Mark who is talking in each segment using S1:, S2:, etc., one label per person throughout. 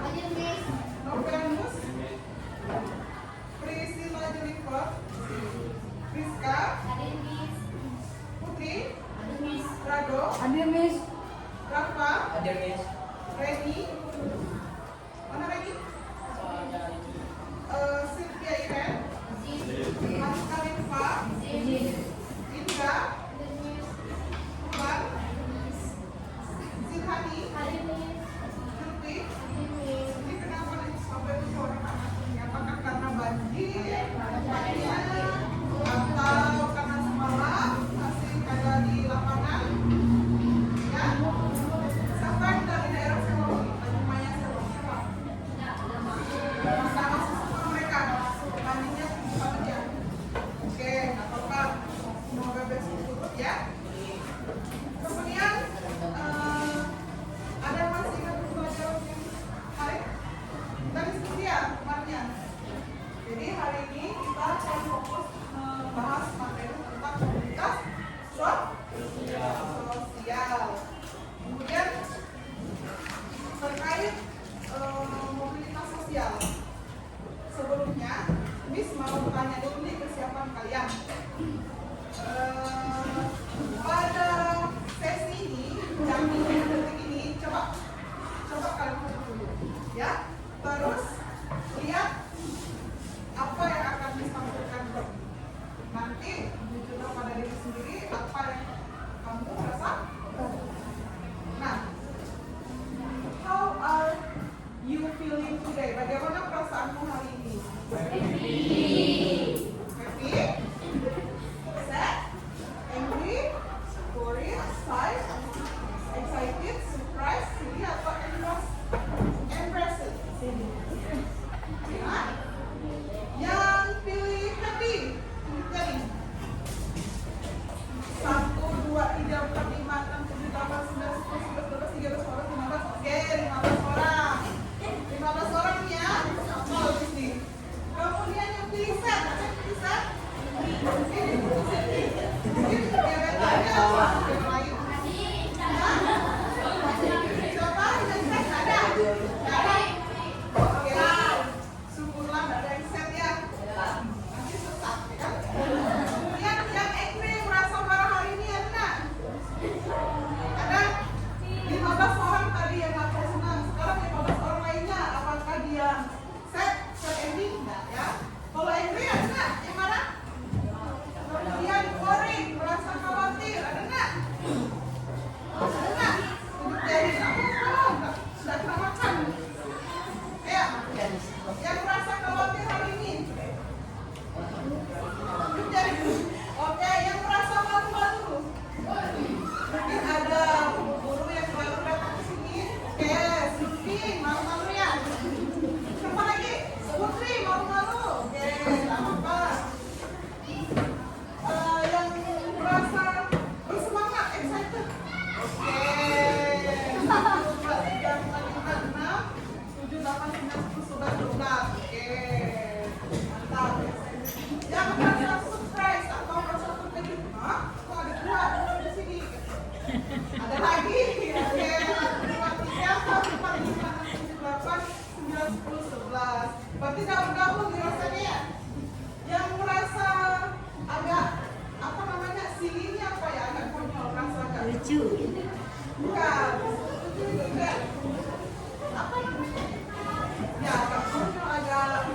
S1: Hadir, Miss.
S2: Novianus, Priscilla Jennifer, Rizka,
S1: Hadir, Miss.
S2: Putri,
S1: Hadir, Miss.
S2: Rado,
S3: Hadir, Miss.
S2: Rafa,
S4: Hadir, Miss.
S2: Reni, mana lagi? Sylvia Iren,
S1: Hadir.
S2: Aska Rinfa,
S1: Hadir.
S2: Indra,
S1: Hadir, Miss.
S2: Tuhan,
S1: Hadir, Miss.
S2: Zilhani,
S1: Hadir, Miss.
S2: Julfi.
S1: Hadir, Miss.
S2: Ini kenapa nih sampai 7 orang anaknya? Apakah karena banjir, atau karena semalam masih ada di lapangan? Ya, siapa yang dari daerah Selong? Rumahnya Selong, siapa? Sama sesuatu mereka, banjirnya tinggi banget ya. Oke, nggak apa-apa, semoga besok surut ya. Kemudian ada masih ingat pelajaran yang hari tadi seperti ya kemarinnya. Jadi hari ini kita akan fokus membahas materi tentang komunitas sosial. Kemudian terkait mobilitas sosial. Sebelumnya, Miss mau tanya dulu nih kesiapan kalian. Pada sesi ini, yang di detik ini, coba kalian fokus dulu, ya. Terus lihat apa yang akan disampaikan nanti juga pada diri sendiri apa yang kamu rasa. Nah, how are you feeling today? Bagaimana perasaanmu hari ini? Happy? Sad? Angry? Worried? Excited? Excited? Surprised? Silly atau embarrassed? Ya? Yang pilih happy, jadi 1, 2, 3, 4, 5, 6, 7, 8, 9, 10, 11, 12, 13, 14, 15. Oke, 15 orang. 15 orang ya. Apa sih? Kemudian yang pilih set, ada yang pilih set? Ini diabetes aja. Yang lain. Coba yang set ada? Ada. Oke. Syukurlah nggak ada yang set ya. Nanti sesat ya kan? Kemudian yang angry merasa marah hari ini ada? Ada 15 orang tadi yang nggak senang. Sekarang 15 orang lainnya, apakah dia set angry? Enggak ya. Kalau angry ada nggak? Yang mana? Kemudian worry, merasa khawatir, ada nggak? Ada nggak? Duduk dari apa? Sudah kena makan. Ya. Yang merasa khawatir hari ini? Duduk dari dulu. Oke, yang merasa malu-malu? Mungkin ada guru yang baru datang ke sini. Oke, Zulfi, malu-malu ya. Siapa lagi? Putri, malu-malu. Oke, nggak apa-apa. Yang merasa bersemangat, excited. Oke. 1, 2, 3, 4, 5, 6, 7, 8, 9, 10, 11, 12. Oke. Mantap. Yang merasa surprise atau merasa terkejut. Hah? Kok ada 2 di sini? Ada lagi. Oke. 1, 2, 3, 4, 5, 6, 7, 8, 9, 10, 11. Berarti gabung-gabung rasanya ya. Yang merasa agak apa namanya silly apa ya, agak konyol, rasa agak
S3: Lucu.
S2: bukan lucu juga apa ya, agak konyol, agak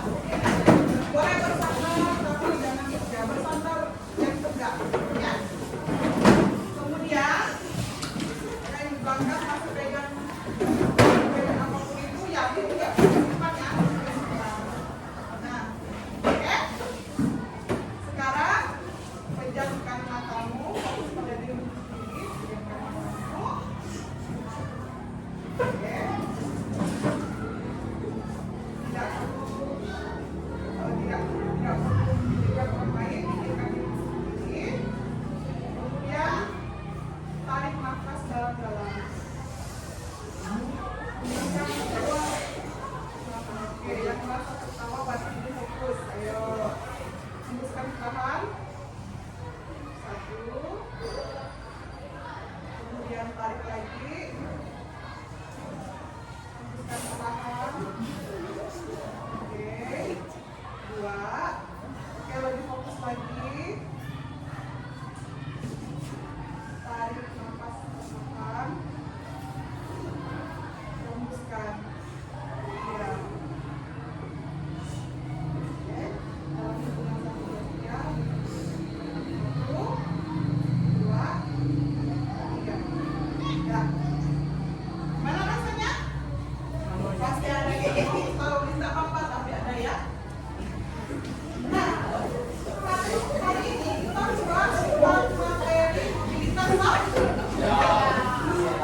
S2: Boleh bersandar, tapi jangan ya, bersandar yang tegak, ya. Kemudian, yang berangkat masih pegang apapun itu, ya dia juga cepat ya. Nah, oke. Sekarang pejamkan matamu, fokus pada dirimu sendiri, pejamkan matamu. Oke. Tidak perlu, tidak orang lain, pikirkan diri sendiri. Kemudian tarik nafas dalam-dalam. Hembuskan keluar. Oke, yang merasa tertawa bantu diri fokus. Ayo, hembuskan perlahan. 1. Kemudian tarik lagi. Hembuskan perlahan. Oke, 2. Oke, lebih fokus lagi. Tarik nafas perlahan. Hembuskan. Iya. Oke, dalam hitungan 1, 2, 3. 1, 2, 3. Ya. Gimana rasanya? Pasti ada yang kalau bisa apa tapi ada ya. Nah, hari ini kita bahas tentang materi mobilitas sosial.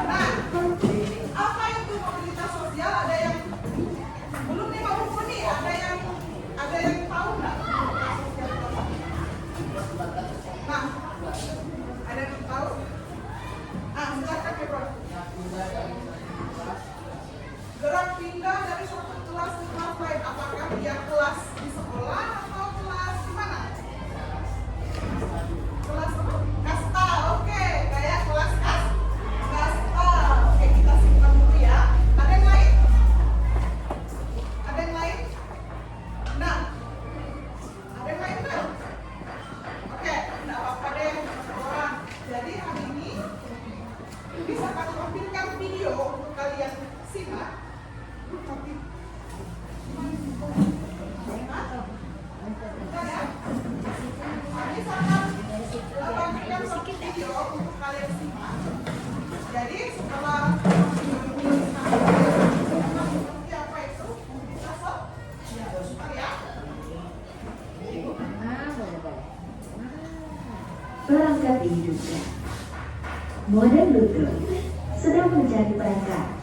S2: Nah, apa itu mobilitas sosial? Ada yang belum nih Pak Buku nih, ada yang tahu nggak mobilitas sosial itu apa? Nah, ada yang tahu? Silakan ya Bro. Gerak pindah dari satu kelas ke kelas lain. Apakah dia kelas di sekolah atau kelas di mana? Kelas apa? Kasta. Oke, kayak kelas kasta. Oke, kita simpan dulu ya. Ada yang lain? Ada yang lain? Nah, ada yang lain kan? Oke, tidak apa-apa deh, satu orang. Jadi hari ini bisa kami tampilkan video untuk kalian simak. Tapi kami akan tampilkan satu video untuk kalian simak. Jadi setelah seperti apa itu mobilitas sosial ya.
S3: Perangkat diduga. Modern lutut sedang mencari perangkat.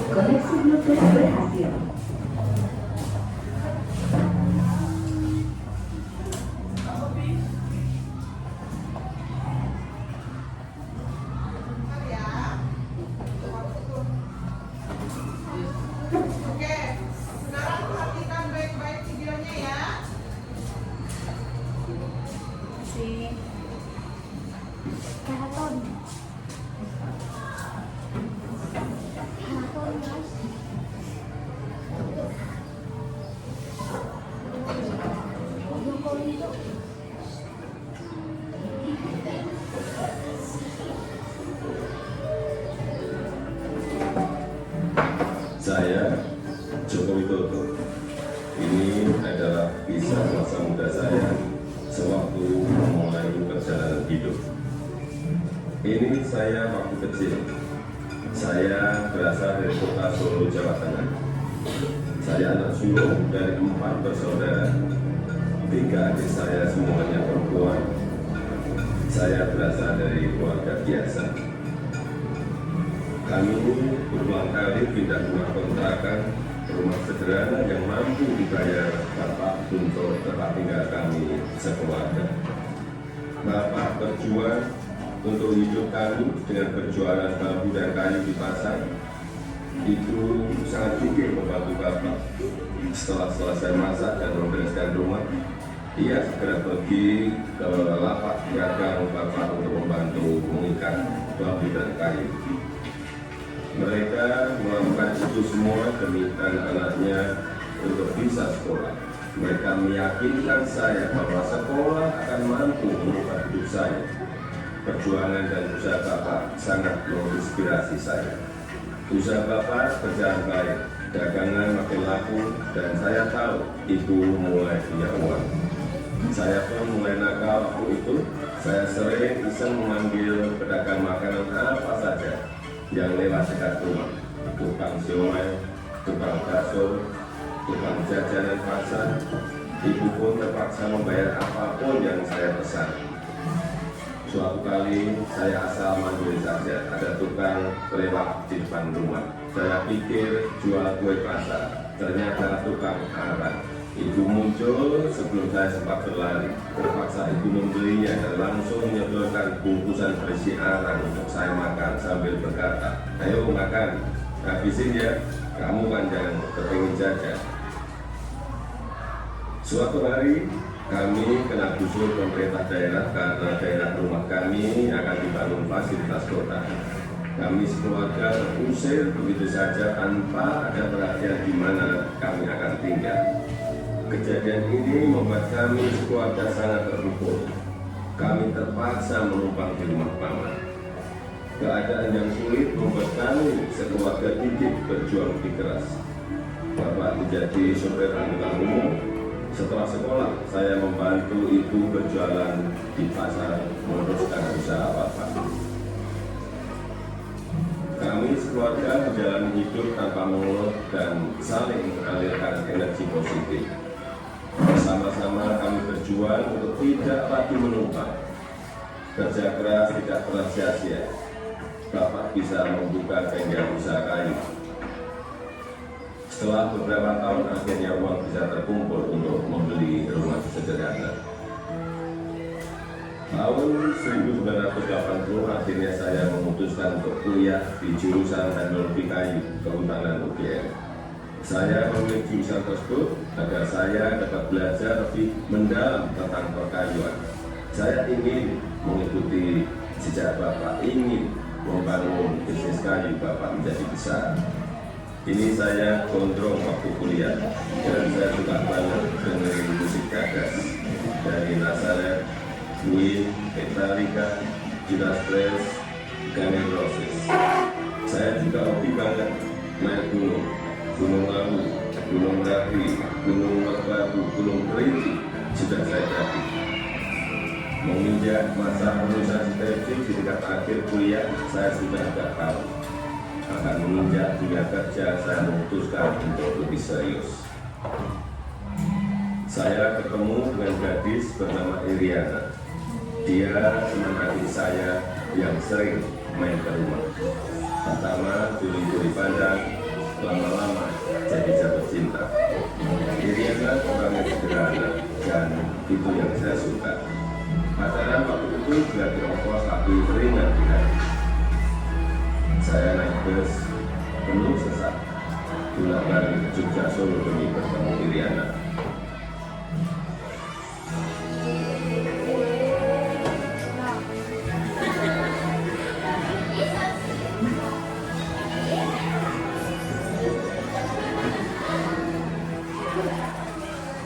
S3: Koneksi Bluetooth berhasil.
S2: Oke, sekarang perhatikan baik-baik videonya ya.
S1: Maraton. Maraton guys. Jokowi itu.
S4: Saya Joko Widodo. Ini adalah kisah masa muda saya sewaktu memulai perjalanan hidup. Ini saya waktu kecil. Saya berasal dari kota Solo, Jawa Tengah. Saya anak sulung dari 4 bersaudara. 3 adik saya semuanya perempuan. Saya berasal dari keluarga biasa. Kami berulang kali pindah rumah kontrakan rumah sederhana yang mampu dibayar Bapak untuk tempat tinggal kami sekeluarga. Bapak berjuang untuk hidup kami dengan berjualan bambu dan kayu di pasar. Itu sangat ingin membantu Bapak. Setelah selesai masak dan membereskan rumah, ia segera pergi ke lapak dagang Bapak untuk membantu mengikat bambu dan kayu. Mereka melakukan itu semua demi anak-anaknya untuk bisa sekolah. Mereka meyakinkan saya bahwa sekolah akan mampu mengubah hidup saya. Perjuangan dan usaha Bapak sangat menginspirasi saya. Usaha Bapak berjalan baik, dagangan makin laku, dan saya tahu Ibu mulai punya uang. Saya pun mulai nakal waktu itu. Saya sering iseng memanggil pedagang makanan apa saja yang lewat dekat rumah, tukang siomay, tukang bakso, tukang jajanan pasar. Ibu pun terpaksa membayar apapun yang saya pesan. Suatu kali saya asal manggil saja, ada tukang lewat di depan rumah. Saya pikir jual kue pasar, ternyata tukang arang. Ibu muncul sebelum saya sempat berlari. Terpaksa ibu membelinya dan langsung menyodorkan bungkusan berisi arang untuk saya makan sambil berkata, "Ayo makan, habisin ya, kamu kan jangan kepingin jajan." Suatu hari kami kena gusur pemerintah daerah karena daerah rumah kami akan dibangun fasilitas kota. Kami sekeluarga terusir begitu saja tanpa ada perhatian di mana kami akan tinggal. Kejadian ini membuat kami sekeluarga sangat terpukul. Kami terpaksa menumpang di rumah paman. Keadaan yang sulit membuat kami sekeluarga gigih berjuang lebih keras. Bapak menjadi sopir angkutan umum. Setelah sekolah, saya membantu ibu berjualan di pasar meneruskan usaha Bapak. Kami sekeluarga menjalani hidup tanpa mengeluh dan saling mengalirkan energi positif. Bersama-sama kami berjuang untuk tidak lagi menumpang. Kerja keras tidak pernah sia-sia. Bapak bisa membuka bengkel usaha kayu. Setelah beberapa tahun akhirnya uang bisa terkumpul untuk membeli rumah sederhana. Tahun 1980 akhirnya saya memutuskan untuk kuliah di jurusan teknologi kayu kehutanan UGM. Saya memilih jurusan tersebut agar saya dapat belajar lebih mendalam tentang perkayuan. Saya ingin mengikuti jejak Bapak, ingin membangun bisnis kayu Bapak menjadi besar. Ini saya gondrong waktu kuliah dan saya suka banget dengerin musik Gagas dari Nazareth, Queen, Metallica, Judas Priest, Guns N' Roses. Saya juga hobi banget naik gunung, Gunung Lawu, Gunung Merapi, Gunung Merbabu, Gunung Kerinci sudah saya daki. Menginjak masa penulisan skripsi di tingkat akhir kuliah, saya sudah agak tahu akan menginjak dunia kerja. Saya memutuskan untuk lebih serius. Saya ketemu dengan gadis bernama Iriana. Dia teman adik saya yang sering main ke rumah. Pertama curi-curi pandang, lama-lama jadi jatuh cinta. Iriana orangnya sederhana dan itu yang saya suka. Pacaran waktu itu gratis ongkos lagi ringan di hati. Saya naik bus penuh sesak bolak-balik Jogja Solo demi bertemu Iriana.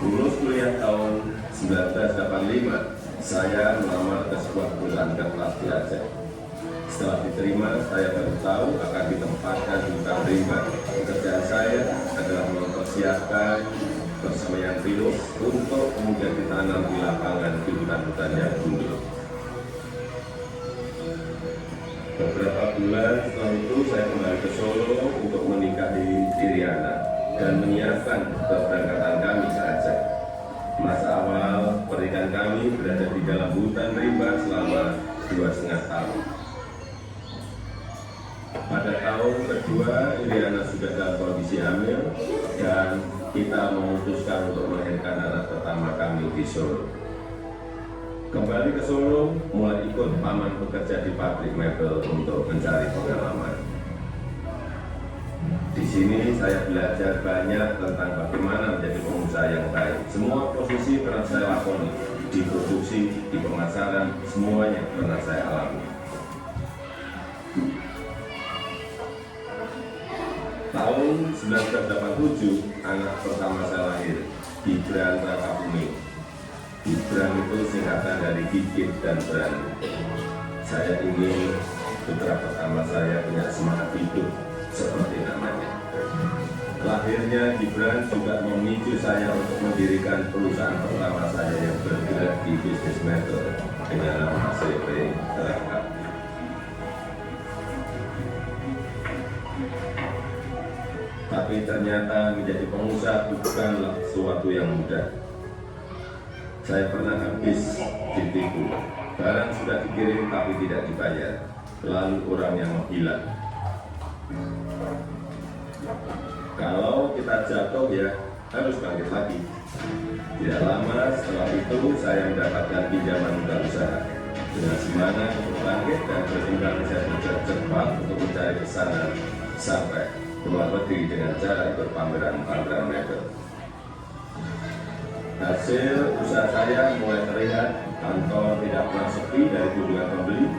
S4: Lulus kuliah tahun 1985, saya melamar ke sebuah perusahaan kelas belajar. Setelah diterima, saya baru tahu akan ditempatkan di hutan rimba. Pekerjaan saya adalah mempersiapkan persemaian pinus untuk kemudian ditanam di lapangan di hutan-hutan yang gundul. Beberapa bulan setelah itu, saya kembali ke Solo untuk menikahi Iriana dan menyiapkan keberangkatan kami ke Aceh. Masa awal pernikahan kami berada di dalam hutan rimba selama 2,5 tahun. Pada tahun kedua, Iriana sudah dalam kondisi hamil dan kita memutuskan untuk melahirkan anak pertama kami di Solo. Kembali ke Solo, mulai ikut paman bekerja di pabrik mebel untuk mencari pengalaman. Di sini saya belajar banyak tentang bagaimana menjadi pengusaha yang baik. Semua posisi pernah saya lakoni, di produksi, di pemasaran, semuanya pernah saya alami. Tahun 1987, anak pertama saya lahir, Gibran Rakabumi. Gibran itu singkatan dari gigit dan berani. Saya ingin putra pertama saya punya semangat hidup seperti namanya. Lahirnya Gibran juga memicu saya untuk mendirikan perusahaan pertama saya yang bergerak di bisnis mebel dengan nama ACP Terangkat. Tapi ternyata menjadi pengusaha bukanlah sesuatu yang mudah. Saya pernah habis ditipu. Barang sudah dikirim tapi tidak dibayar. Lalu orang yang menghilang. Kalau kita jatuh ya harus bangkit lagi. Tidak lama setelah itu saya mendapatkan pinjaman modal usaha. Dengan semangat untuk bangkit dan berkembang saya bergerak cepat untuk mencari pesanan sampai keluar negeri dengan cara ikut pameran-pameran mebel. Hasil usaha saya mulai terlihat, kantor tidak pernah sepi dari kunjungan pembeli.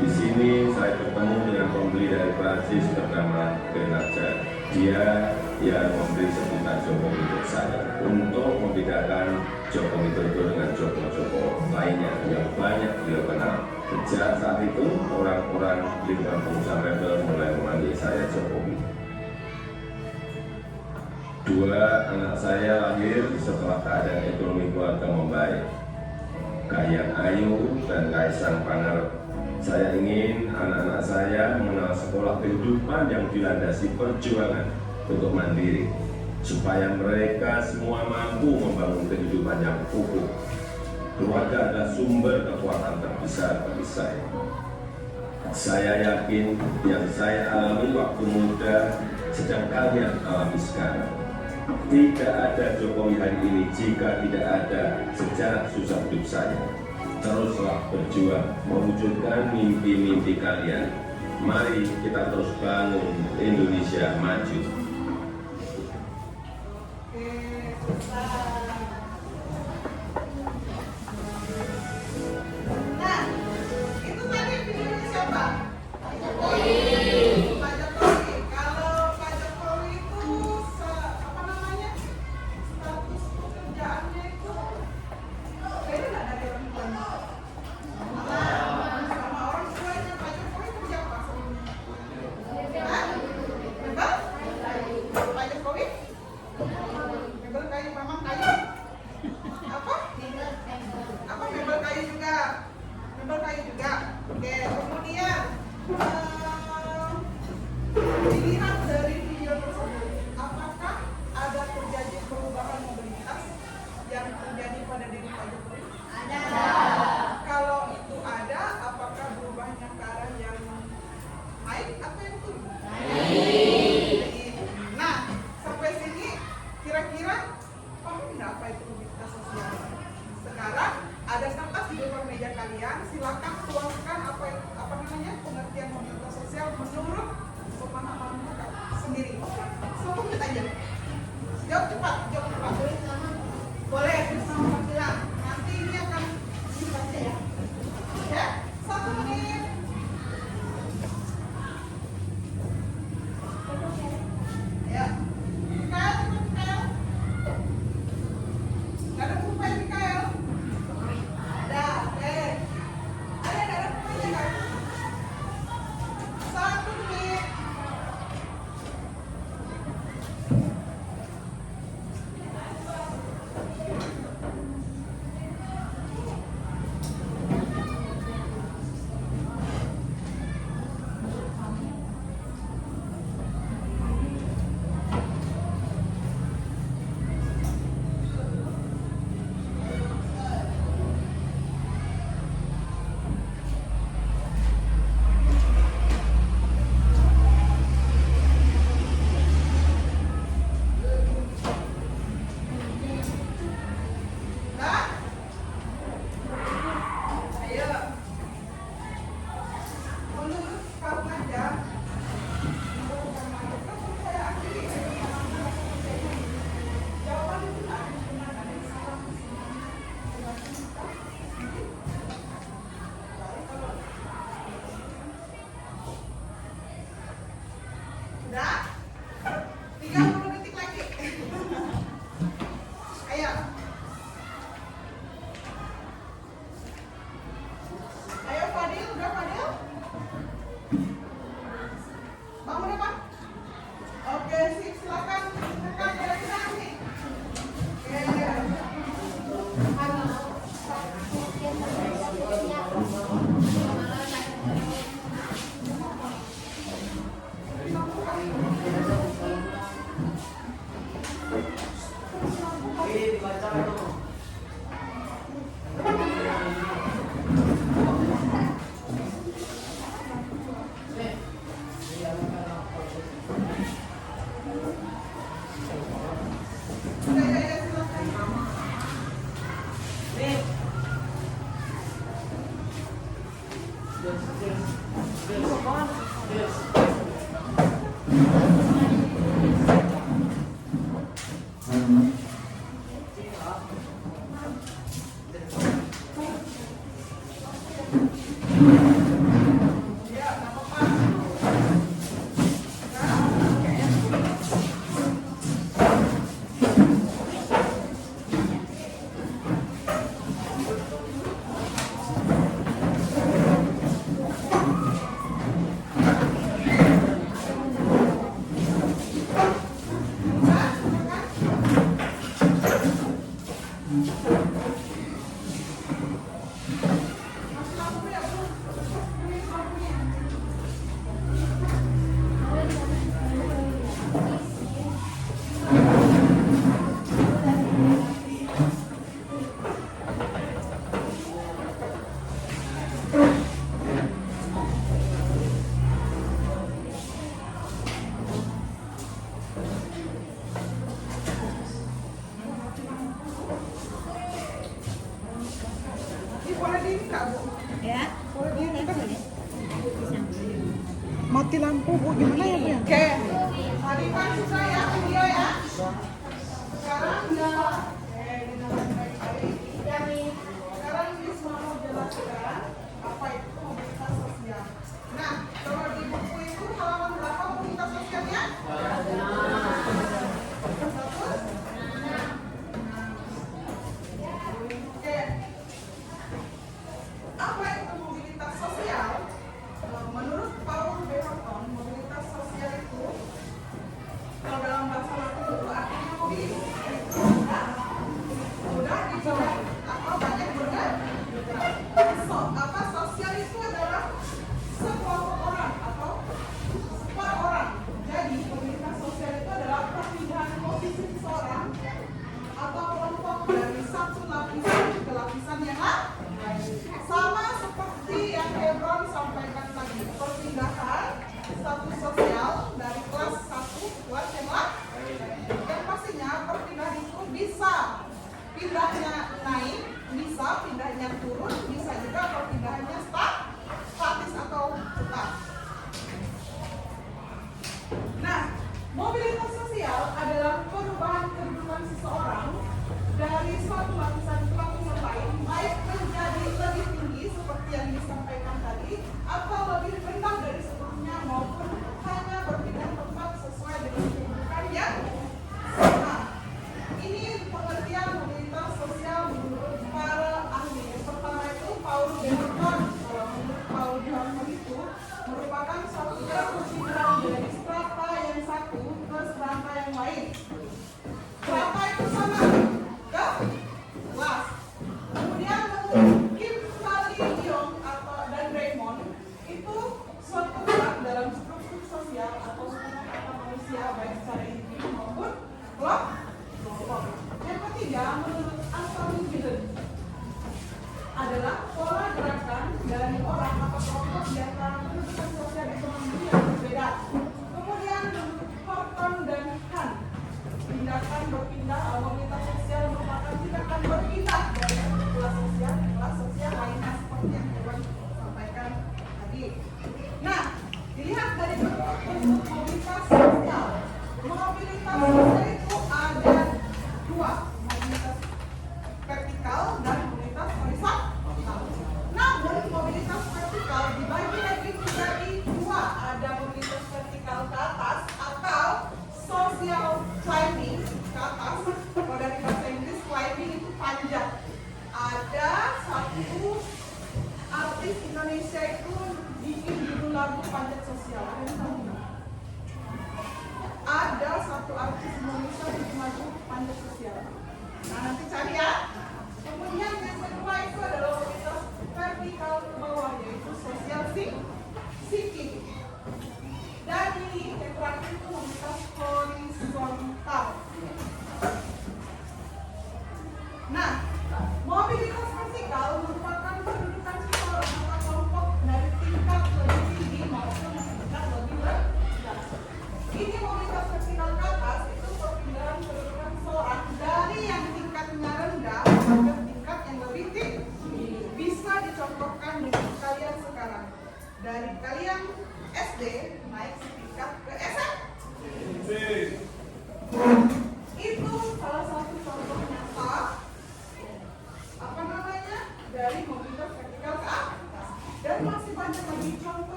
S4: Di sini saya bertemu dengan pembeli dari Prancis bernama Benaja. Dia yang memberi sebutan Joko untuk saya untuk membedakan Joko Widodo dengan Joko-Joko lainnya yang banyak beliau kenal. Sejak saat itu, orang-orang lingkungan pengusaha mebel mulai memanggil saya Jokowi. Dua anak saya lahir setelah keadaan ekonomi keluarga membaik. Kahiyang Ayu dan Kaisang Pangarep. Saya ingin anak-anak saya mengenal sekolah kehidupan yang dilandasi perjuangan untuk mandiri, supaya mereka semua mampu membangun kehidupan yang utuh. Keluarga adalah sumber kekuatan terbesar bagi saya. Saya yakin yang saya alami waktu muda sedang kalian alami sekarang. Tidak ada Jokowi hari ini jika tidak ada sejarah susah hidup saya. Teruslah berjuang mewujudkan mimpi-mimpi kalian. Mari kita terus bangun Indonesia maju.
S2: Nah, itu tadi videonya siapa? Pak Jokowi. Pak Jokowi. Kalau Pak Jokowi itu apa namanya? Status pekerjaannya itu beda nggak dari orang tuanya? Sama orang tuanya Pak Jokowi kerja apa sebelumnya? Hah? Mebel? Pak Jokowi? Mebel kayu, memang kayu? Apa? Apa mebel kayu juga? Mebel kayu juga. Oke, kemudian dilihat dari video tersebut, apakah ada terjadi perubahan mobilitas yang terjadi pada diri Pak Jokowi? Ada. Kalau itu ada, apakah berubahnya ke arah yang naik atau yang turun? Naik. Nah, sampai sini kira-kira paham nggak apa itu mobilitas sosial? Sekarang ada kertas di depan meja kalian, silakan tuangkan apa namanya pengertian mobilitas sosial menurut pemahaman sendiri. 10 menit aja. Jawab cepat, jawab cepat. Boleh bersama bilang. Nanti ini akan dibaca ya. Ya, 1 menit. Ya. Mikael, Mikael. Gak ada pulpen Mikael. Ada, oke. Ada pulpennya kan? 1 menit. Ini boleh dibuka, Bu?
S1: Ya.
S2: Boleh dibuka nggak?
S5: Mati lampu Bu, gimana ya Bu ya?
S2: Oke, tadi kan sudah ya video ya. Sekarang ya. Sekarang ini semua mau jelaskan apa itu mobilitas sosial. Nah, kalau di buku itu halaman berapa mobilitas sosialnya? Bagus. Oke. Apa itu mobilitas sosial? Menurut Paul Beherton, mobilitas sosial itu kalau dalam bahasa Latin itu artinya mobil, mudah dicoba atau banyak bergerak. Sosial itu adalah sekelompok orang atau per orang. Jadi mobilitas sosial itu adalah perpindahan posisi seseorang atau kelompok dari satu lapisan ke lapisan yang lain. Sama seperti yang Hebron sampaikan tadi, perpindahan status sosial dari kelas 1 ke kelas yang lain. Dan pastinya perpindahan itu bisa pindahnya naik, bisa pindahnya turun, bisa juga perpindahannya statis atau tetap. Nah, mobilitas sosial adalah perubahan kedudukan seseorang dari suatu lapisan ke lapisan lain, baik menjadi lebih tinggi seperti yang disampaikan tadi, atau lebih rendah dari sebelumnya, maupun hanya berpindah tempat sesuai dengan kedudukan yang sama. Ini pengertian mobilitas sosial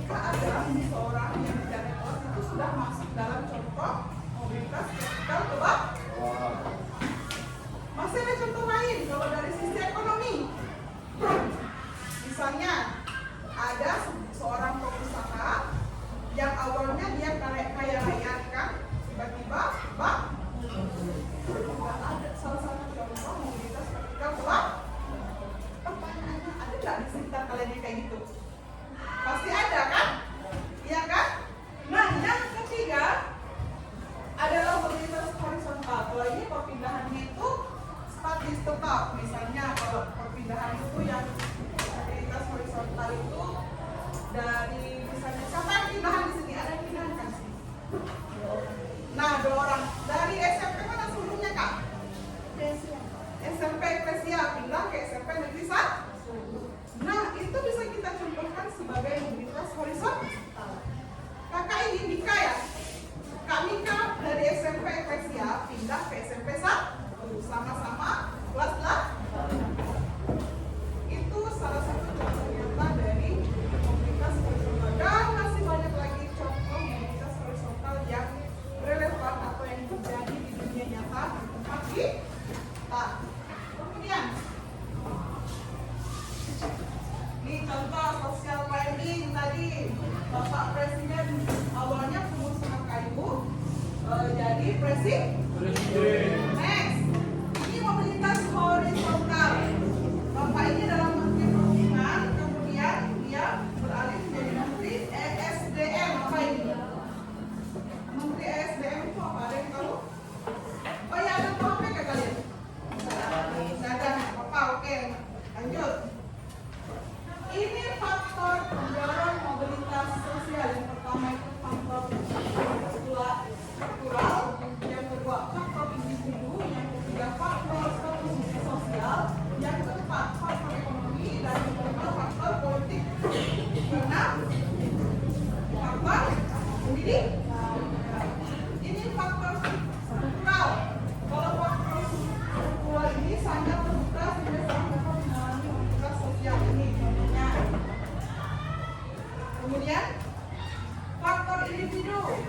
S2: jika ada seseorang yang tidak kelas itu sudah masuk dalam contoh mobilitas vertikal ke bawah. Masih ada contoh lain kalau dari sisi ekonomi. Misalnya ada seorang pengusaha yang awalnya dia kaya raya kan, tiba-tiba ada salah satu contoh mobilitas vertikal ke bawah. Pertanyaannya, ada nggak di sekitar kalian yang kayak gitu? Pasti ada kan? Iya kan? Nah, yang ketiga adalah mobilitas horizontal. Kalau ini perpindahannya itu statis tetap. Misalnya kalau perpindahan itu yang mobilitas horizontal itu dari misalnya siapa yang pindahan di sini? Ada yang pindahan kan sini? Nah, 2 orang dari SMP mana sebelumnya kak? SMP Eklesia pindah ke SMP Negeri 1. Nah, itu bisa kita contohkan sebagai mobilitas horizontal. Kakak ini Mika ya? Kak Mika dari SMP Eklesia pindah ke SMP 1. Sama-sama kelas 8. Itu salah satu contoh nyata dari mobilitas horizontal. Dan masih banyak lagi contoh mobilitas horizontal yang relevan atau yang terjadi di dunia nyata di tempat kita. Kemudian ini contoh social planning tadi. Bapak Presiden awalnya pengusaha kayu, jadi presiden. Next, ini mobilitas horizontal. Bapak ini adalah Menteri Perhubungan, kemudian dia beralih menjadi Menteri ESDM. Apa ini? Menteri ESDM itu apa? Ada yang tahu? Oh ya, ada tahu apa nggak kalian? Nggak ada. Apa? Oke, lanjut. Ini faktor pendorong mobilitas sosial. Yang pertama itu faktor struktural, yang kedua faktor individu, yang ketiga faktor status sosial, yang keempat faktor ekonomi, dan yang kelima faktor politik. Keenam faktor pendidik. Ini faktor struktural. Kalau faktor struktural ini sangat terbuka sehingga seorang dapat mengalami mobilitas sosial ini. Kemudian faktor individu.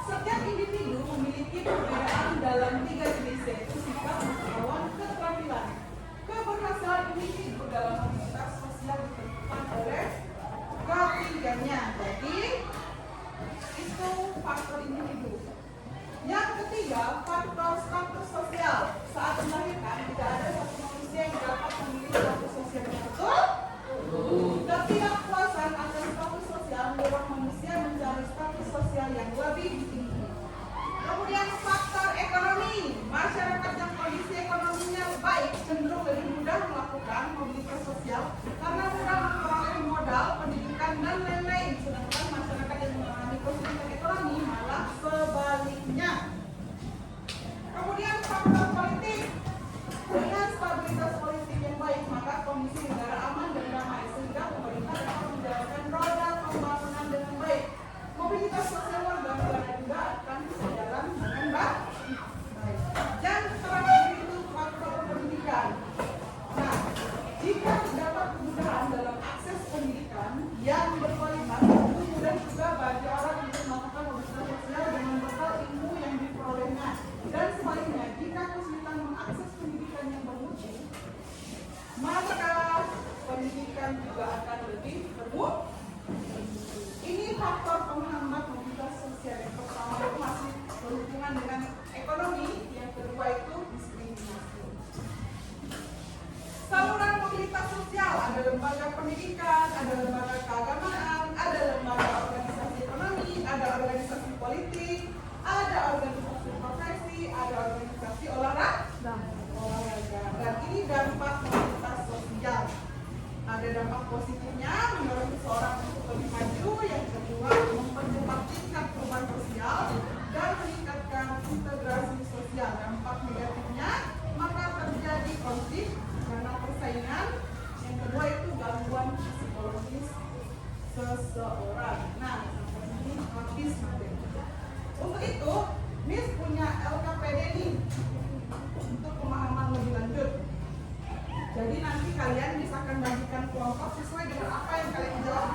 S2: Setiap individu memiliki perbedaan dalam 3 jenis, yaitu sifat, pengetahuan, keterampilan. Keberhasilan individu dalam mobilitas sosial ditentukan oleh ketiganya. Jadi itu faktor individu. Yang ketiga, faktor status sosial. Saat melahirkan tidak ada satu manusia yang dapat memilih status sosial yang betul. Ketidakpuasan akan status sosial mendorong manusia mencari status sosial yang lebih tinggi. Kemudian faktor ekonomi. Masyarakat yang kondisi ekonominya baik cenderung lebih mudah melakukan mobilitas sosial karena mudah memperoleh modal, pendidikan, dan lain-lain. Sedangkan masyarakat yang mengalami kesulitan ekonomi malah sebaliknya. Kemudian faktor politik. Dengan stabilitas politik yang baik, maka kondisi negara aman dan damai sehingga pemerintah dapat menjalankan roda pembangunan dengan baik. Mobilitas sosial warga negara juga akan berjalan dengan baik. Yang terakhir itu faktor pendidikan. Nah, jika terdapat kemudahan dalam akses pendidikan yang berkualitas, itu mudah juga bagi orang untuk melakukan mobilitas sosial dengan bekal ilmu yang diperolehnya. Dan sebaliknya, jika kesulitan mengakses pendidikan yang bermutu, maka pendidikan juga akan lebih bermutu. Ini faktor penghambat mobilitas sosial. Yang pertama itu masih berhubungan dengan ekonomi, yang kedua itu diskriminasi. Saluran mobilitas sosial, ada lembaga pendidikan, ada lembaga keagamaan, ada lembaga organisasi ekonomi, ada organisasi politik, ada organisasi profesi, ada organisasi olahraga. Dan ini dampak mobilitas sosial. Ada dampak positifnya mendorong seseorang untuk lebih maju, yang kedua mempercepat tingkat perubahan sosial dan meningkatkan integrasi sosial. Dampak negatifnya maka terjadi konflik karena persaingan. Yang kedua itu gangguan psikologis seseorang. Nah, ini habis materi. Untuk itu, Miss punya LKPD nih untuk pemahaman lebih lanjut. Jadi nanti kalian bisa akan bagikan kelompok sesuai dengan apa yang kalian jawab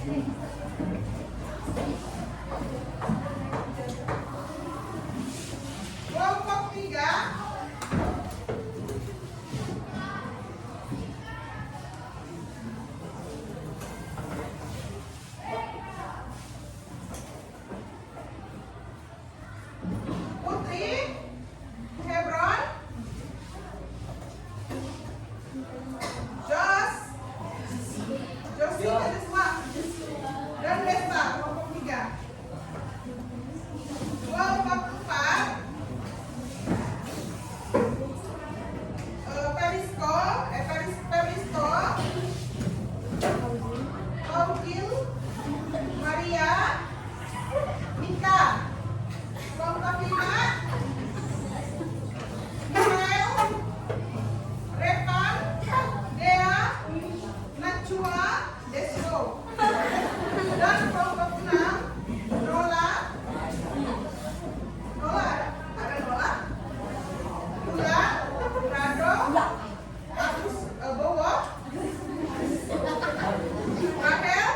S2: Kelompok 3. Putri, Hebron, Josie, dan Besta, kelompok 3. Kelompok 4, Peristo, Paulin, Maria, Mika. Kelompok 5, Mikael, Revan, Dea, Nachua, Desro. Dan kelompok 6, Nola, ada Nola, Dula, Rado, Agus, Bowo, Rahel.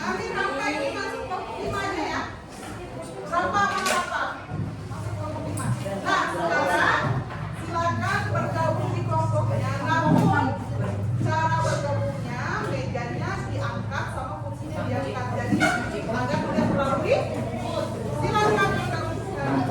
S2: Amin, Rafa ini masuk kelompok 5 aja ya. Rafa mana Rafa? Masuk kelompok 5. Nah, sekarang silakan bergabung di kelompoknya. Namun cara bergabungnya, mejanya diangkat sama kursinya diangkat. Jadi agar tidak terlalu ribut. Silakan bergabung sekarang.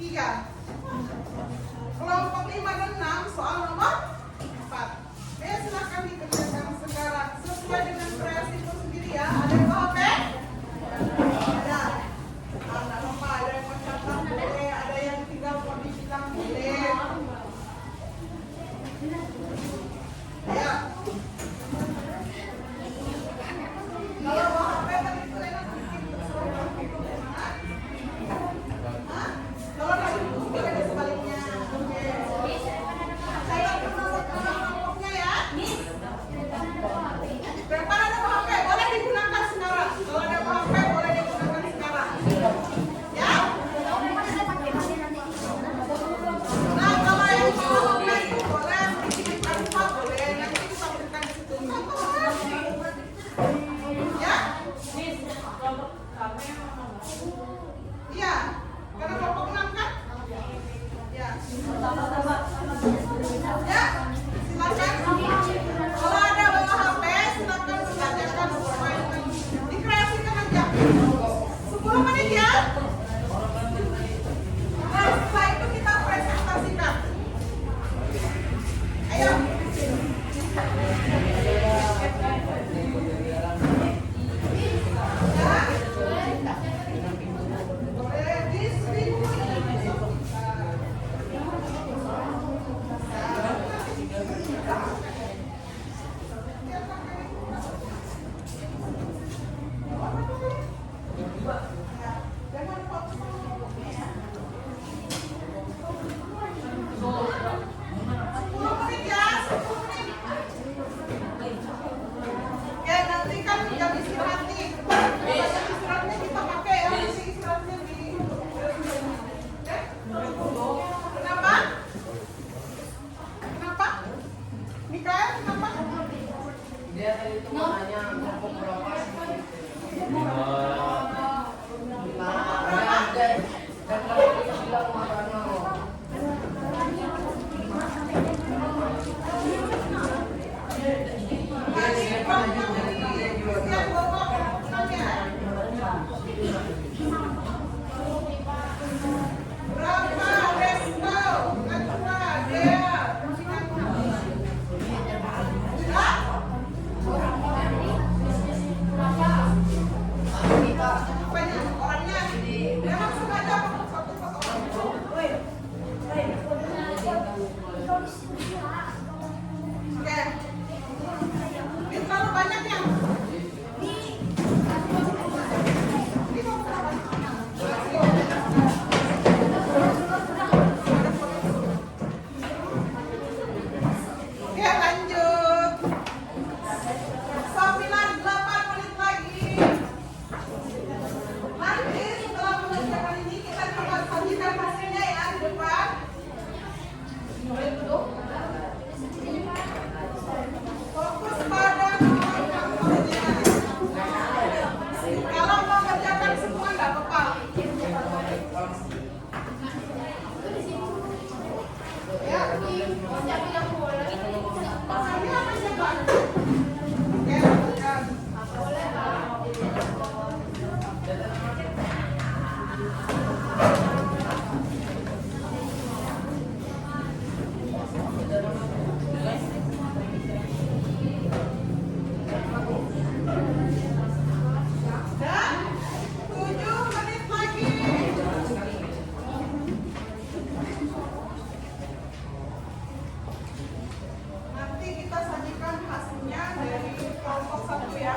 S2: 3. Kelompok 5 dan 6 soal nomor 4. Silakan dikerjakan sekarang sesuai dengan kreasi itu sendiri ya. Ada yang mau HP? Ada. Ada apa? Ada yang mau catat boleh, ada yang tinggal mau dibilang boleh. Ya. Kalau mau HP tadi itu enak bikin suruh itu gimana? Hah? Kalau lagi buku ada sebaliknya. Oke. Saya kelompoknya ya. Berapa ada HP? Boleh digunakan sekarang. Kalau ada HP boleh digunakan sekarang. Ya? Nah, kalau yang mau HP itu boleh bikin tanpa boleh nanti kita berikan di situ. Ya? Iya. Karena kelompok 6 kan? Ya. Ya, silakan. Kalau ada bawa HP, silakan mengerjakan dikreasikan aja. 10 menit ya. Nah, setelah itu kita presentasikan. Ayo. Boleh distribusi. Jangan fokus. 10 menit ya, 10 menit. Oke, nanti kan jam istirahat nih. Kalau jam istirahatnya kita pakai ya, isi istirahatnya di. Oke? Kenapa? Kenapa? Mikael, kenapa?
S6: Dia tadi itu mau nanya kelompok berapa sih? Dan kalau itu bilang makanya
S2: Siap bawa namanya. Berapa Resto? Ketua Dea. Banyak orangnya. Memang sengaja satu foto. Oke. Ini terlalu banyak ya? Ini mau berapa? Oke, lanjut. 8 menit lagi. Nanti setelah mengerjakan ini kita coba sajikan hasilnya ya di depan. Boleh duduk? Fokus pada nomor-nomornya. Kalau mau kerjakan semua nggak apa-apa. Ya. Ini apa siapa? Oke, lanjutkan. Dan 7 menit lagi. Nanti kita sajikan hasilnya dari kelompok 1 ya.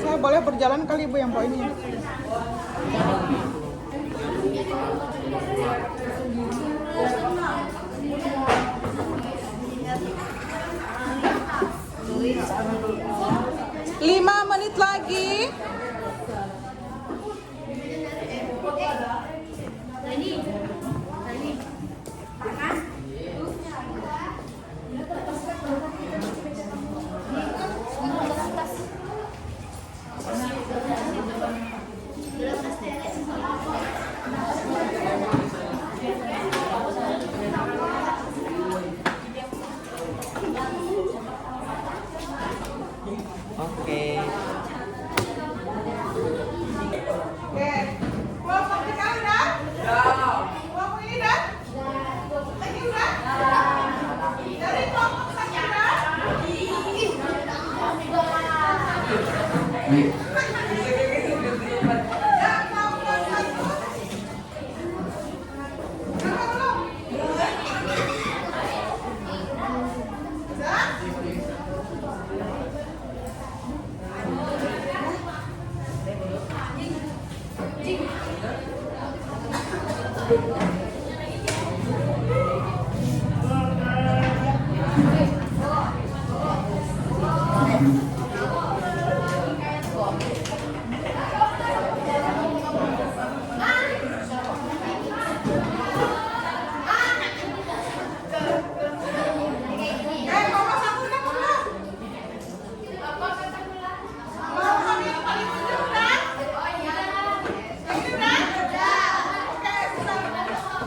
S5: Saya boleh berjalan kali Bu yang poinnya.
S2: Mama satu udah belum? Mama yang paling ujung udah? Yang ini udah? Oke, sudah.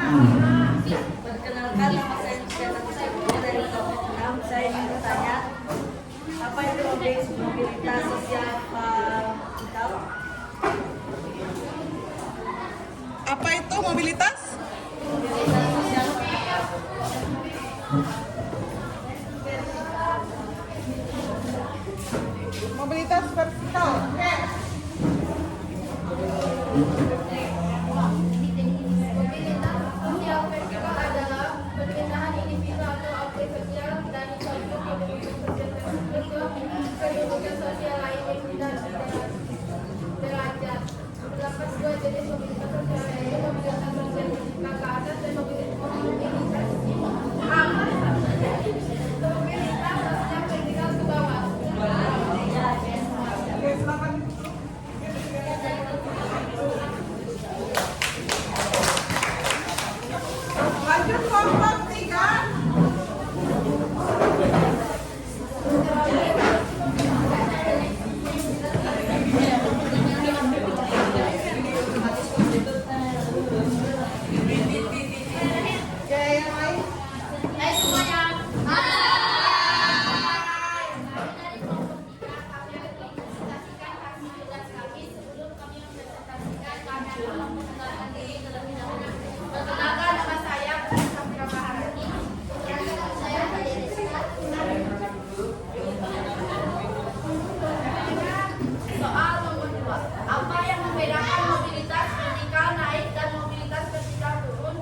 S7: Perkenalkan, nama saya Nusyana Kusaibu dari kelompok 6. Saya ingin bertanya, apa itu mobilitas sosial digital?
S2: Apa itu mobilitas?
S7: Mobilitas sosial
S2: Mobilitas vertikal. Oke.
S1: Mobilitas sosial vertikal adalah perpindahan individu atau objek sosial dari suatu kedudukan sosial lain yang tidak derajat. Terdapat dua jenis mobilitas sosial, yaitu mobilitas sosial vertikal ke atas dan mobilitas sosial vertikal ke bawah.
S2: Oke, silakan. Lanjut kelompok 3. Oke, yang lain.
S1: Hai semuanya. Hai. Dari kelompok 3 kami akan mempresentasikan hasil tugas kami. Sebelum kami mempresentasikan, kami akan memperkenalkan diri terlebih dahulu. Perkenalkan, nama saya Safira Maharani. Nama saya Daya Rizka. Soal nomor 2. Apa yang membedakan mobilitas vertikal naik dan mobilitas vertikal turun?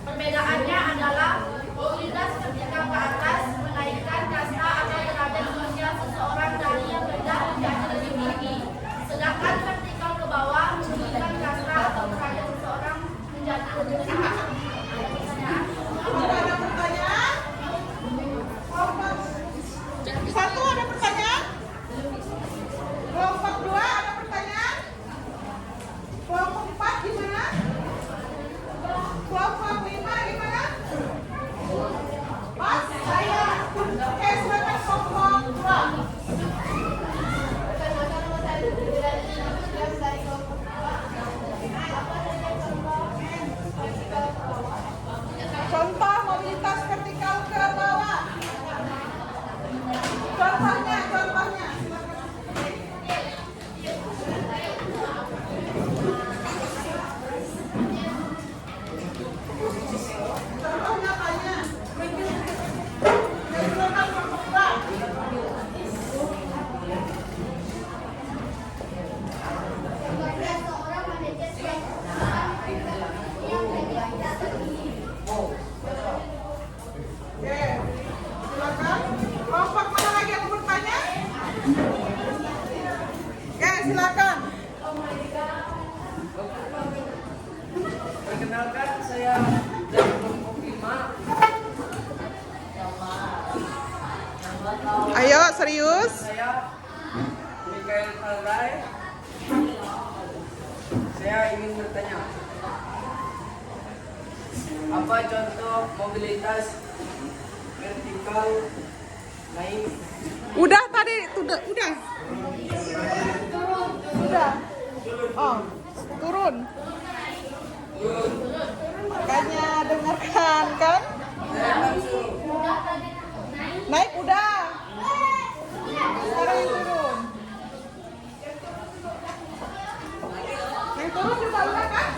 S1: Perbedaannya adalah mobilitas vertikal ke atas menaikkan kasta atau derajat sosial seseorang dari yang rendah menjadi lebih tinggi, sedangkan vertikal ke bawah menurunkan kasta atau derajat seseorang menjadi lebih rendah. Ada pertanyaan?
S2: Apakah ada pertanyaan? Kelompok 1 ada pertanyaan? Kelompok 2 ada pertanyaan? Kelompok 4 gimana? Kelompok 5 gimana? Pas? Saya. Oke, silakan kelompok 2.
S1: Perkenalkan, nama saya Putri dari kelompok 2. Apa saja contoh vertikal ke bawah?
S2: Contoh mobilitas vertikal ke bawah. Contohnya. Contohnya tanya. Silakan kelompok 2.
S1: Seorang manajer yang tidak tinggi.
S2: Oke, silakan. Kelompok mana lagi yang mau bertanya? Oke, silakan.
S6: Perkenalkan, saya dari kelompok 5.
S2: Ayo, serius.
S6: Saya Mikael Faldai. Saya ingin bertanya, apa contoh mobilitas vertikal naik?
S2: Udah tadi, udah. Udah. Oh, turun. Makanya dengarkan kan? Naik udah. Sekarang yang turun. Yang turun juga udah kan?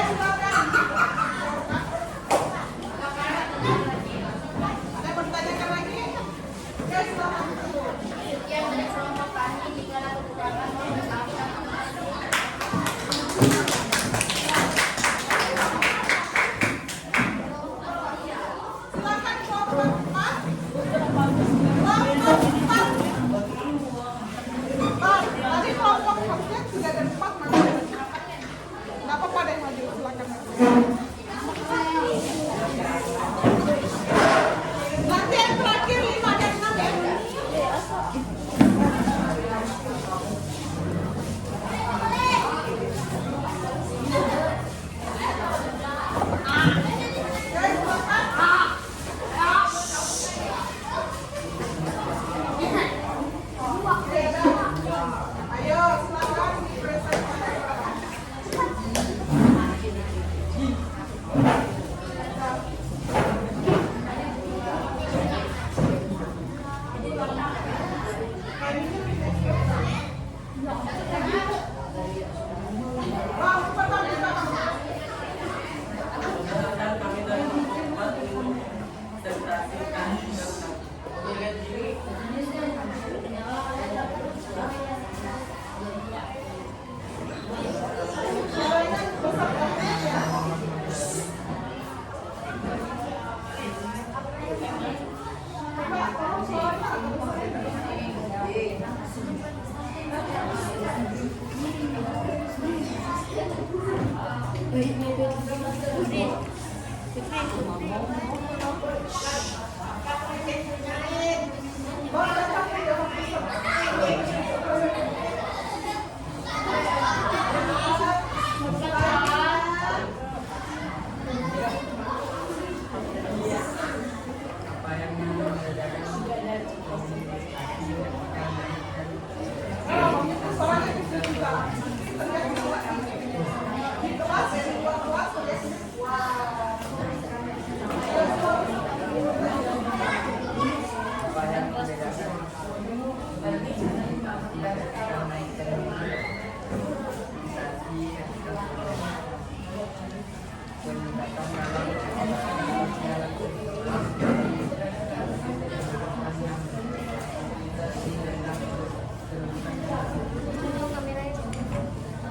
S2: Silakan. Ada pertanyaan lagi? Silakan.
S1: Sekian dari kelompok kami, jika ada kekurangan mohon maaf dan
S2: Silakan kelompok 4. Kelompok 4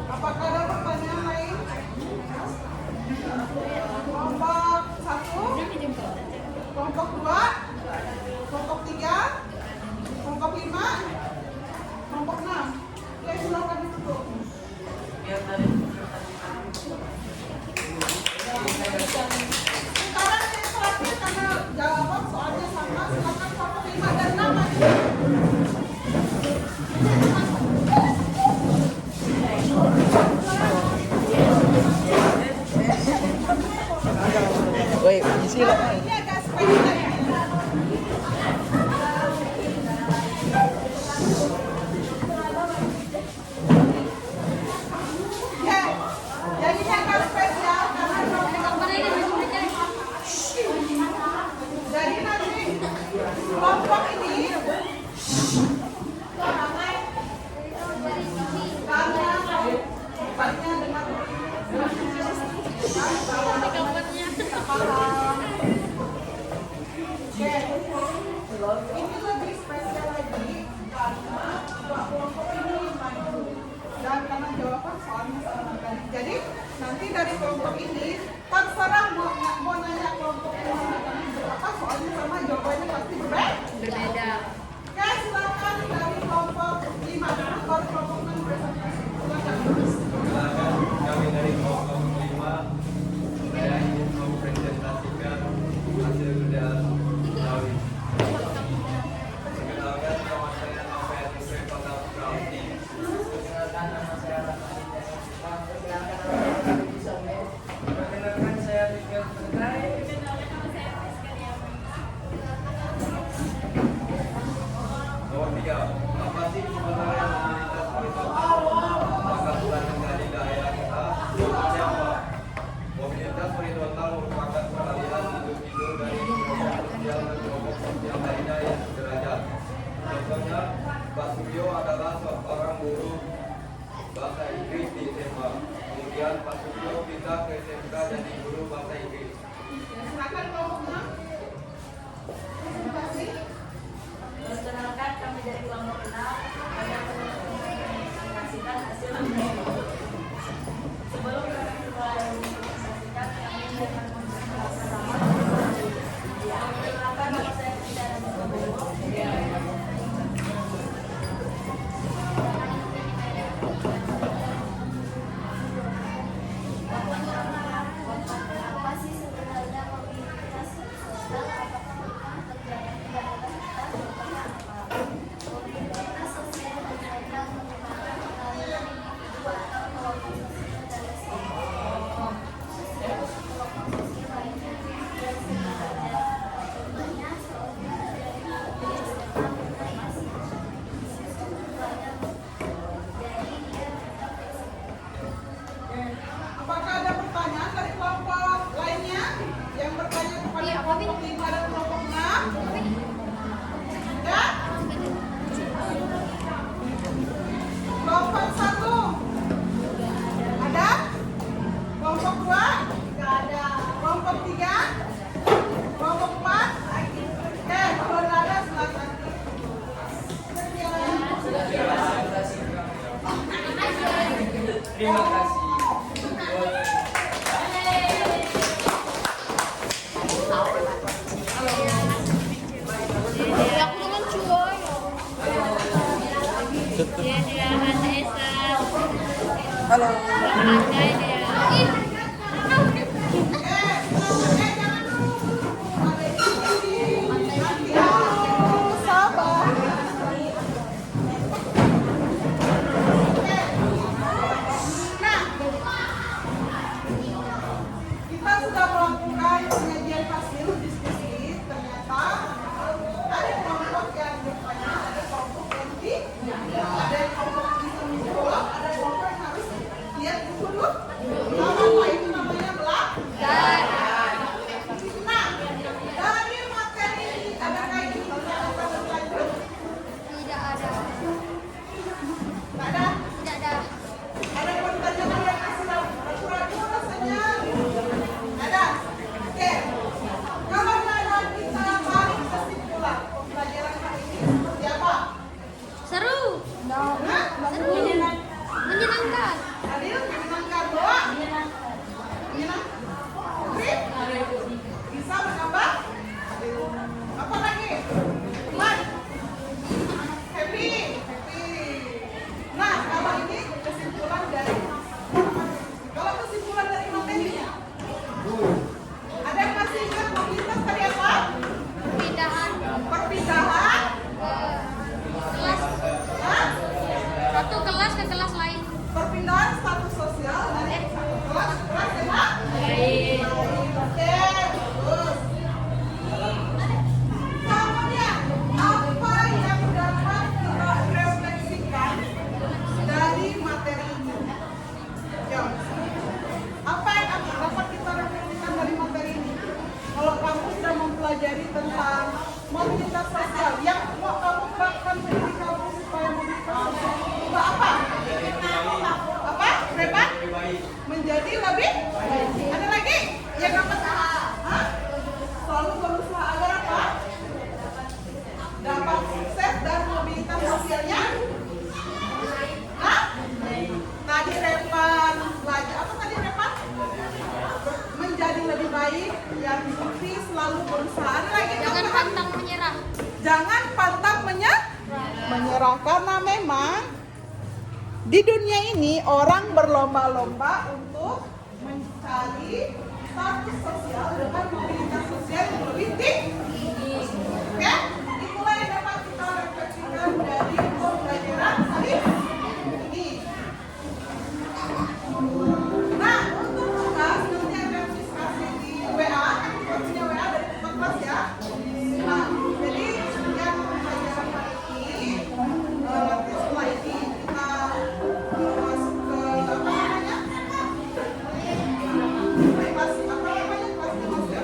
S2: Apakah ada pertanyaan lain? Kelompok 1, kelompok 2, kelompok 3, kelompok 5, kelompok 6. Oke, silakan duduk. Sekarang yang terakhir karena jawaban soalnya sama, silakan kelompok 5 dan 6 aja.
S5: Woi, isi lah.
S2: Ini agak spesial. Ya, jadi ini agak spesial karena jadi nanti kelompok ini karena banyak dengan ini lebih spesial lagi karena dua kelompok ini maju dan karena jawaban soalnya sama tadi. Jadi nanti dari kelompok ini terserah mau nanya kelompok yang mana berapa soalnya sama jawabannya pasti berbeda. Oke, silakan dari kelompok 5 baru kelompok 6 presentasi. Silakan.
S8: Kami dari kelompok 5, saya ingin mempresentasikan hasil kerja Betawi. Perkenalkan, nama saya Novel Yusuf Fatal Prauti.
S6: Perkenalkan, nama saya Raffi Desita. Perkenalkan, nama saya Rudi Sombe. Perkenalkan, saya Rizky Putrai.
S8: Nomor 3, apa sih sebenarnya mobilitas horizontal? Maka bukan menjadi daerah kita. Jawabannya apa? Mobilitas horizontal merupakan peralihan individu dari kelompok sosial ke kelompok sosial lainnya yang sederajat. Contohnya, Pak Suryo adalah seorang guru bahasa Inggris di SMA. Kemudian Pak Suryo pindah ke SMK jadi guru bahasa Inggris.
S2: Silakan kelompok 6. Presentasi.
S7: Perkenalkan, kami dari kelompok 6 akan mempresentasikan hasil ujian. Sebelum kami mulai mempresentasikan, kami akan mempresentasikan bersama. Perkenalkan, nama saya Frida Nanda.
S9: Apa sih sebenarnya mobilitas
S2: sudah melakukan pengajian hasil diskusi, ternyata ada kelompok yang bertanya, ada kelompok yang ada kelompok yang bisa menjawab, ada kelompok yang harus lihat dulu. Apa itu namanya belajar? Nah, dari materi ini adakah ini kita akan berlanjut?
S1: Tidak ada.
S2: Tidak ada.
S1: Tidak ada.
S2: Ada pertanyaan yang sudah ragu-ragu rasanya? Ada? Oke. Kalau nada kita tarik kesimpulan pembelajaran hari ini seperti apa?
S1: Seru.
S2: Hah?
S1: Seru. Menyenangkan.
S2: Adil, menyenangkan doa? Menyenangkan? Rip? Bisa menambah? Apa lagi? Iman? Happy? Happy. Nah, kalau ini kesimpulan dari kalau kesimpulan dari materinya ada yang masih ingat mobilitas tadi apa?
S1: Perpindahan
S2: Perpindahan?
S1: kelas
S2: Hah?
S1: satu kelas ke kelas lain.
S2: Perpindahan status sosial dari satu kelas ke kelas yang lain. Oke, bagus. Kemudian, apa yang dapat kita refleksikan dari materi ini? Ya, apa yang dapat kita refleksikan dari materi ini? Kalau kamu sudah mempelajari tentang mobilitas sosial, yang mau kamu terapkan di diri kamu supaya mobilitas sosial itu apa? Apa? Hebat? Menjadi lebih? Ada lagi? Yang dapat? Hah? Selalu berusaha agar apa? Dapat sukses dan mobilitas sosialnya? Hah? Tadi Repan belajar apa tadi Repan? Menjadi lebih baik, yang bukti selalu berusaha. Ada lagi?
S1: Jangan
S2: tambahan?
S1: pantang menyerah.
S2: Jangan pantang menyerah karena memang di dunia ini orang berlomba-lomba untuk mencari status sosial dengan mobilitas sosial yang lebih tinggi. Oke? Itulah yang dapat kita refleksikan dari pembelajaran hari ini. Nah, untuk tugas nanti akan diskusi di WA, kita punya WA dari tempat kelas ya. Nah, jadi yang pembelajaran hari ini, nanti setelah ini kita masuk ke apa namanya? Kelas apa namanya? Kelas 5 ya.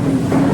S3: Ibu.